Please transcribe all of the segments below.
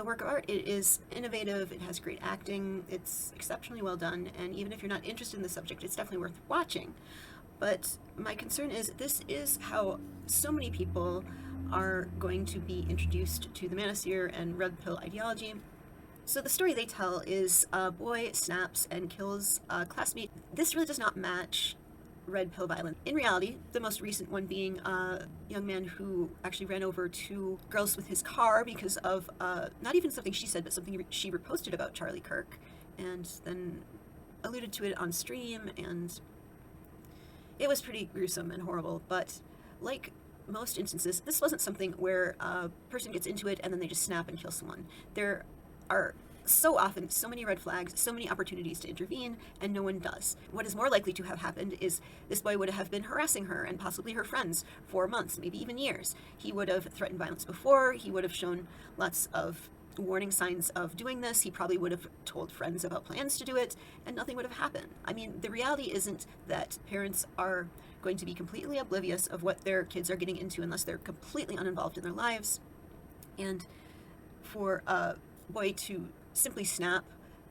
a work of art. It is innovative, it has great acting, it's exceptionally well done, and even if you're not interested in the subject, it's definitely worth watching. But my concern is this is how so many people are going to be introduced to the manosphere and red pill ideology. So the story they tell is a boy snaps and kills a classmate. This really does not match red pill violence. In reality, the most recent one being a young man who actually ran over two girls with his car because of not even something she said, but something she reposted about Charlie Kirk, and then alluded to it on stream, and it was pretty gruesome and horrible. But like most instances, this wasn't something where a person gets into it and then they just snap and kill someone. There are so often so many red flags, so many opportunities to intervene, and no one does. What is more likely to have happened is this boy would have been harassing her and possibly her friends for months, maybe even years. He would have threatened violence before, he would have shown lots of warning signs of doing this, he probably would have told friends about plans to do it, and nothing would have happened. I mean, the reality isn't that parents are going to be completely oblivious of what their kids are getting into unless they're completely uninvolved in their lives. And for a boy to simply snap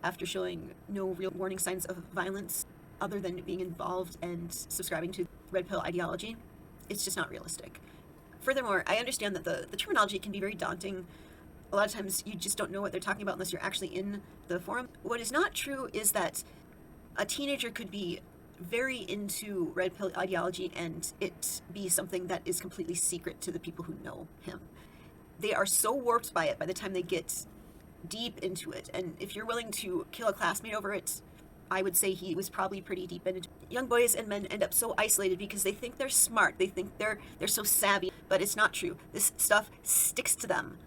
after showing no real warning signs of violence other than being involved and subscribing to red pill ideology, it's just not realistic. Furthermore, I understand that the terminology can be very daunting. A lot of times you just don't know what they're talking about unless you're actually in the forum. What is not true is that a teenager could be very into red pill ideology and it be something that is completely secret to the people who know him. They are so warped by it by the time they get deep into it, and if you're willing to kill a classmate over it, I would say he was probably pretty deep into it. Young boys and men end up so isolated because they think they're smart, they think they're so savvy, but it's not true. This stuff sticks to them.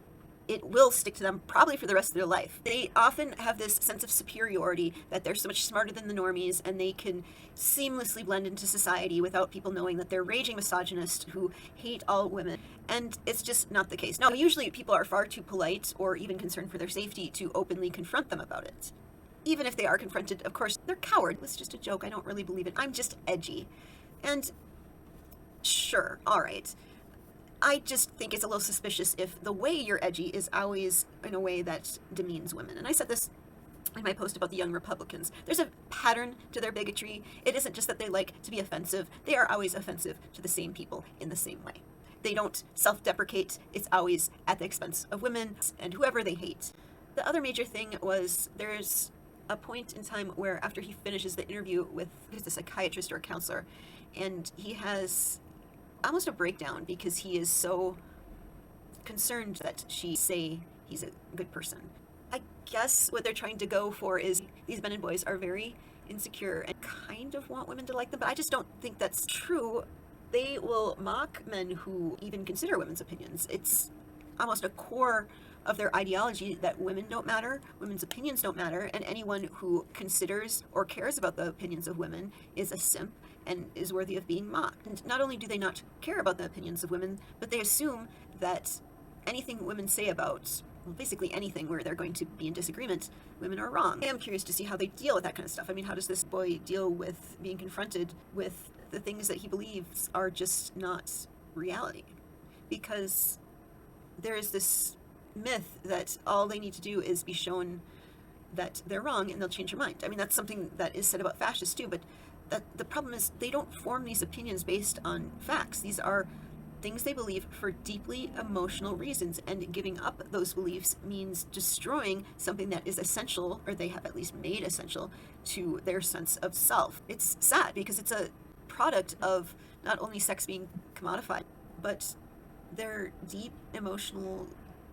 It will stick to them probably for the rest of their life. They often have this sense of superiority that they're so much smarter than the normies and they can seamlessly blend into society without people knowing that they're raging misogynists who hate all women. And it's just not the case. Now, usually people are far too polite or even concerned for their safety to openly confront them about it. Even if they are confronted, of course, they're coward. It was just a joke. I don't really believe it. I'm just edgy. And sure, all right. I just think it's a little suspicious if the way you're edgy is always in a way that demeans women. And I said this in my post about the young Republicans. There's a pattern to their bigotry. It isn't just that they like to be offensive. They are always offensive to the same people in the same way. They don't self-deprecate. It's always at the expense of women and whoever they hate. The other major thing was there's a point in time where after he finishes the interview with the psychiatrist or a counselor, and he has almost a breakdown because he is so concerned that she say he's a good person. I guess what they're trying to go for is these men and boys are very insecure and kind of want women to like them, but I just don't think that's true. They will mock men who even consider women's opinions. It's almost a core of their ideology that women don't matter, women's opinions don't matter, and anyone who considers or cares about the opinions of women is a simp and is worthy of being mocked. And not only do they not care about the opinions of women, but they assume that anything women say about, well, basically anything where they're going to be in disagreement, women are wrong. I am curious to see how they deal with that kind of stuff. I mean, how does this boy deal with being confronted with the things that he believes are just not reality? Because there is this myth that all they need to do is be shown that they're wrong and they'll change your mind. I mean, that's something that is said about fascists too, but the problem is they don't form these opinions based on facts. These are things they believe for deeply emotional reasons, and giving up those beliefs means destroying something that is essential, or they have at least made essential, to their sense of self. It's sad because it's a product of not only sex being commodified, but their deep emotional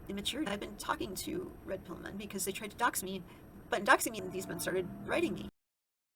immaturity. I've been talking to red pill men because they tried to dox me, but in doxing me, these men started writing me.